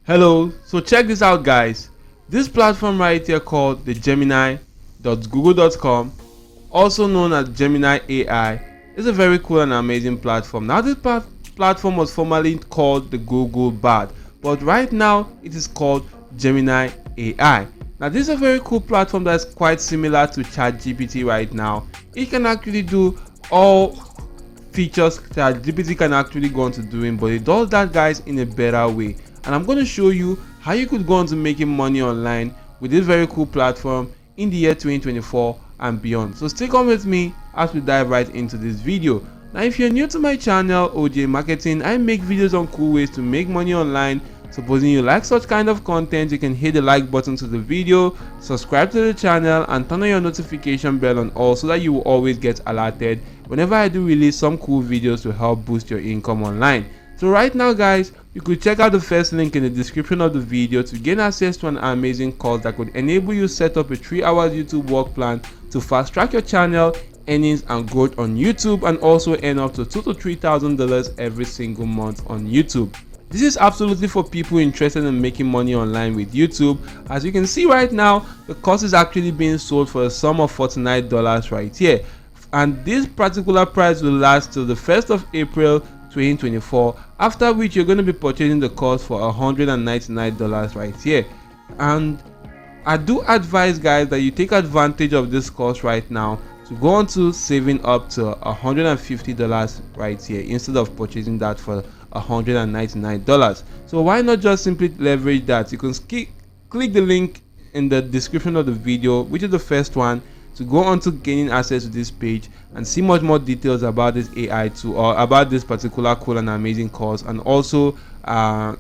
Hello, so check this out guys. This platform right here called the Gemini.google.com, also known as Gemini AI, is a very cool and amazing platform. Now this platform was formerly called the Google Bard, but right now it is called Gemini AI. Now this is a very cool platform that's quite similar to ChatGPT right now. It can actually do all features that GPT can actually go on to doing, but it does that guys in a better way. And I'm going to show you how you could go on to making money online with this very cool platform in the year 2024 and beyond. So stick on with me as we dive right into this video. Now if you're new to my channel OJ Marketing, I make videos on cool ways to make money online. Supposing you like such kind of content, you can hit the like button to the video, subscribe to the channel, and turn on your notification bell on all so that you will always get alerted whenever I do release some cool videos to help boost your income online. So right now guys, you could check out the first link in the description of the video to gain access to an amazing course that could enable you set up a 3-hour YouTube work plan to fast track your channel earnings and growth on YouTube, and also earn up to $2,000 to $3,000 every single month on YouTube. This is absolutely for people interested in making money online with YouTube. As you can see right now, the course is actually being sold for a sum of $49 right here, and this particular price will last till the 1st of April 2024, after which you're going to be purchasing the course for $199 right here. And I do advise guys that you take advantage of this course right now to go on to saving up to $150 right here instead of purchasing that for $199. So why not just simply leverage that? You can click the link in the description of the video, which is the first one, to go on to gaining access to this page and see much more details about this AI tool or about this particular cool and amazing course, and also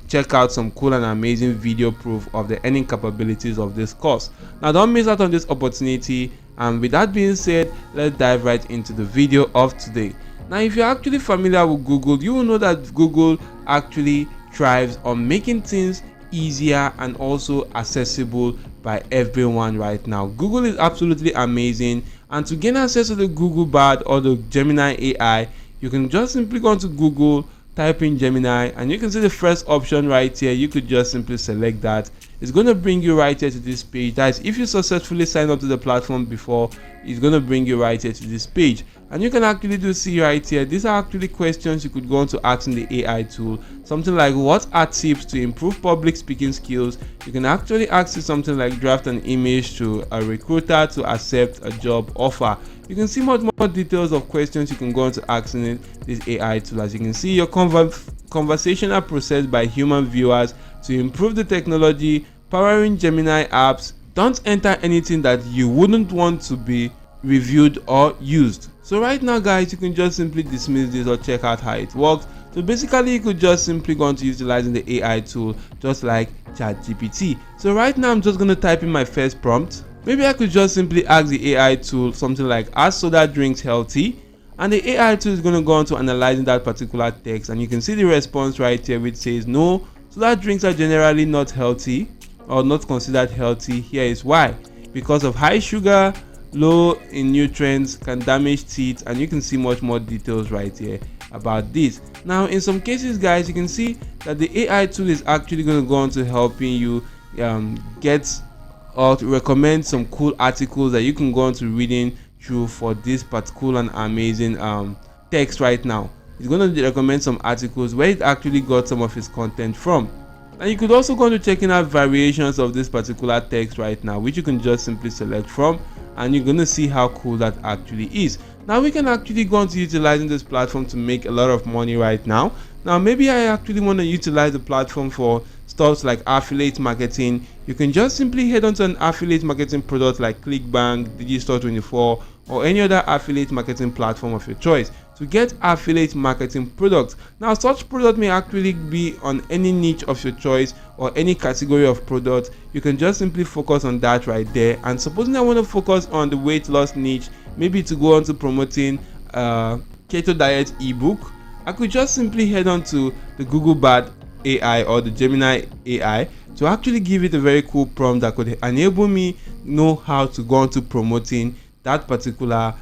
check out some cool and amazing video proof of the earning capabilities of this course. Now don't miss out on this opportunity, and with that being said, let's dive right into the video of today. Now if you're actually familiar with Google, you will know that Google actually thrives on making things easier and also accessible by everyone right now. Google is absolutely amazing, and to gain access to the Google Bard or the Gemini AI, you can just simply go to Google, type in Gemini, and you can see the first option right here. You could just simply select that. It's going to bring you right here to this page. That's if you successfully sign up to the platform before, it's going to bring you right here to this page. And you can actually see right here, these are actually questions you could go on to ask in the AI tool. Something like, what are tips to improve public speaking skills? You can actually ask it something like, draft an image to a recruiter to accept a job offer. You can see much more details of questions you can go on to asking it this AI tool. As you can see, your conversational process by human viewers to improve the technology powering Gemini apps. Don't enter anything that you wouldn't want to be reviewed or used. So right now guys, you can just simply dismiss this or check out how it works. So basically you could just simply go on to utilizing the AI tool just like ChatGPT. So right now I'm just going to type in my first prompt. Maybe I could just simply ask the AI tool something like, are soda drinks healthy? And the AI tool is going to go on to analyzing that particular text, and you can see the response right here which says, no, soda drinks are generally not healthy or not considered healthy. Here is why: because of high sugar, low in nutrients, can damage teeth. And you can see much more details right here about this. Now in some cases guys, you can see that the AI tool is actually going to go on to helping you get or to recommend some cool articles that you can go on to reading through for this particular and amazing text right now. It's going to recommend some articles where it actually got some of its content from. And you could also go on to checking out variations of this particular text right now, which you can just simply select from, and you're going to see how cool that actually is. Now we can actually go on to utilizing this platform to make a lot of money right now. Now maybe I actually want to utilize the platform for stuff like affiliate marketing. You can just simply head onto an affiliate marketing product like ClickBank, Digistore24, or any other affiliate marketing platform of your choice to get affiliate marketing products. Now such product may actually be on any niche of your choice or any category of product. You can just simply focus on that right there. And supposing I want to focus on the weight loss niche, maybe to go on to promoting keto diet ebook, I could just simply head on to the Google Bard AI or the Gemini AI to actually give it a very cool prompt that could enable me know how to go on to promoting that particular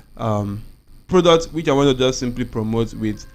product which I want to just simply promote with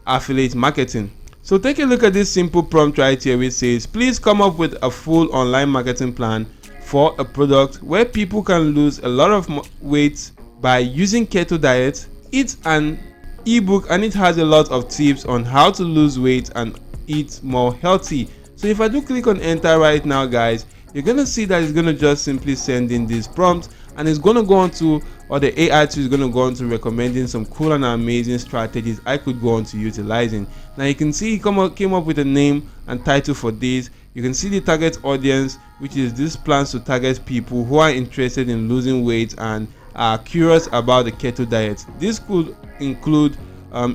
affiliate marketing. So take a look at this simple prompt right here which says, please come up with a full online marketing plan for a product where people can lose a lot of weight by using keto diet. It's an ebook and it has a lot of tips on how to lose weight and eat more healthy. So if I do click on enter right now, guys, you're gonna see that it's gonna just simply send in this prompt, and it's gonna go on to, or the AI tool is gonna go on to recommending some cool and amazing strategies I could go on to utilizing. Now you can see it came up with a name and title for this. You can see the target audience, which is this plans to target people who are interested in losing weight and are curious about the keto diet. This could include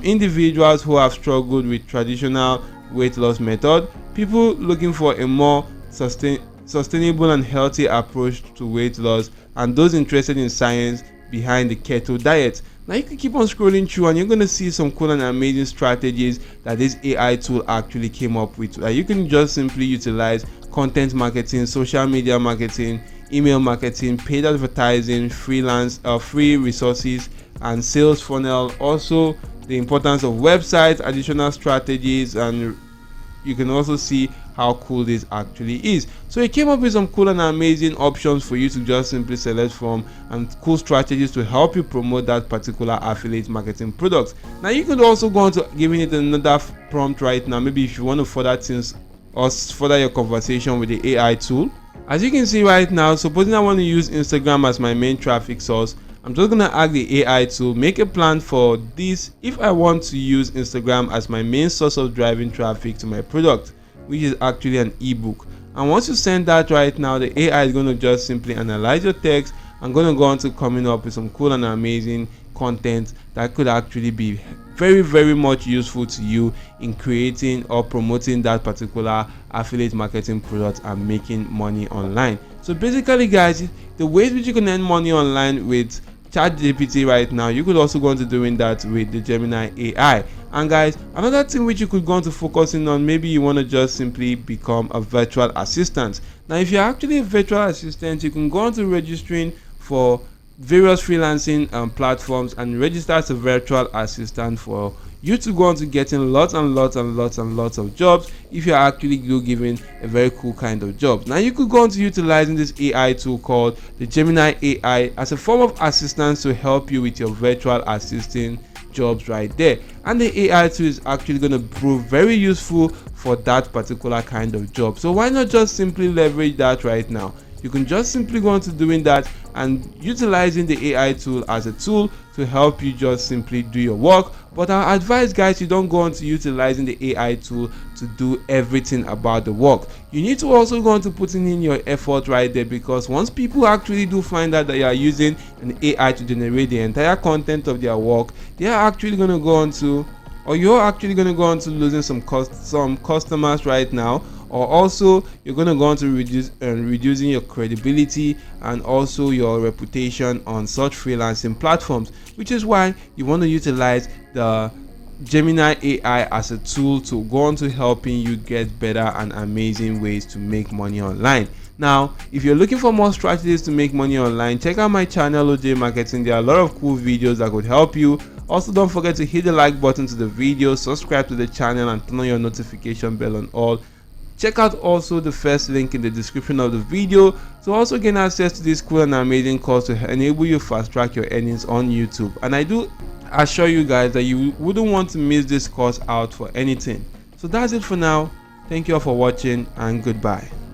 individuals who have struggled with traditional weight loss method, people looking for a more sustainable and healthy approach to weight loss, and those interested in science behind the keto diet. Now you can keep on scrolling through and you're going to see some cool and amazing strategies that this AI tool actually came up with. You can just simply utilize content marketing, social media marketing, email marketing, paid advertising, freelance, free resources, and sales funnel. Also the importance of websites, additional strategies, and you can also see how cool this actually is. So it came up with some cool and amazing options for you to just simply select from, and cool strategies to help you promote that particular affiliate marketing product. Now you could also go on to giving it another prompt right now, maybe if you want to further things or further your conversation with the AI tool. As you can see right now, supposing I want to use Instagram as my main traffic source, I'm just gonna ask the AI to make a plan for this if I want to use Instagram as my main source of driving traffic to my product, which is actually an ebook. And once you send that right now, the AI is going to just simply analyze your text and going to go on to coming up with some cool and amazing content that could actually be very much useful to you in creating or promoting that particular affiliate marketing product and making money online. So basically, guys, the ways which you can earn money online with ChatGPT right now, you could also go into doing that with the Gemini AI. And guys, another thing which you could go into focusing on, maybe you want to just simply become a virtual assistant. Now if you're actually a virtual assistant, you can go on to registering for various freelancing platforms and register as a virtual assistant for you to go on to getting lots of jobs if you're actually given a very cool kind of job. Now you could go on to utilizing this AI tool called the Gemini AI as a form of assistance to help you with your virtual assisting jobs right there, and the AI tool is actually going to prove very useful for that particular kind of job. So why not just simply leverage that right now? You can just simply go on to doing that and utilizing the AI tool as a tool to help you just simply do your work. But I advise, guys, you don't go on to utilizing the AI tool to do everything about the work. You need to also go on to putting in your effort right there, because once people actually do find out that you are using an AI to generate the entire content of their work, they are actually going to go on to, or you're actually going to go on to losing some customers right now, or also you're going to go on to reducing your credibility and also your reputation on such freelancing platforms, which is why you want to utilize the Gemini AI as a tool to go on to helping you get better and amazing ways to make money online. Now, if you're looking for more strategies to make money online, check out my channel, OJ Marketing. There are a lot of cool videos that could help you. Also, don't forget to hit the like button to the video, subscribe to the channel, and turn on your notification bell on all. Check out also the first link in the description of the video to also gain access to this cool and amazing course to enable you fast track your earnings on YouTube. And I do assure you guys that you wouldn't want to miss this course out for anything. So that's it for now. Thank you all for watching, and goodbye.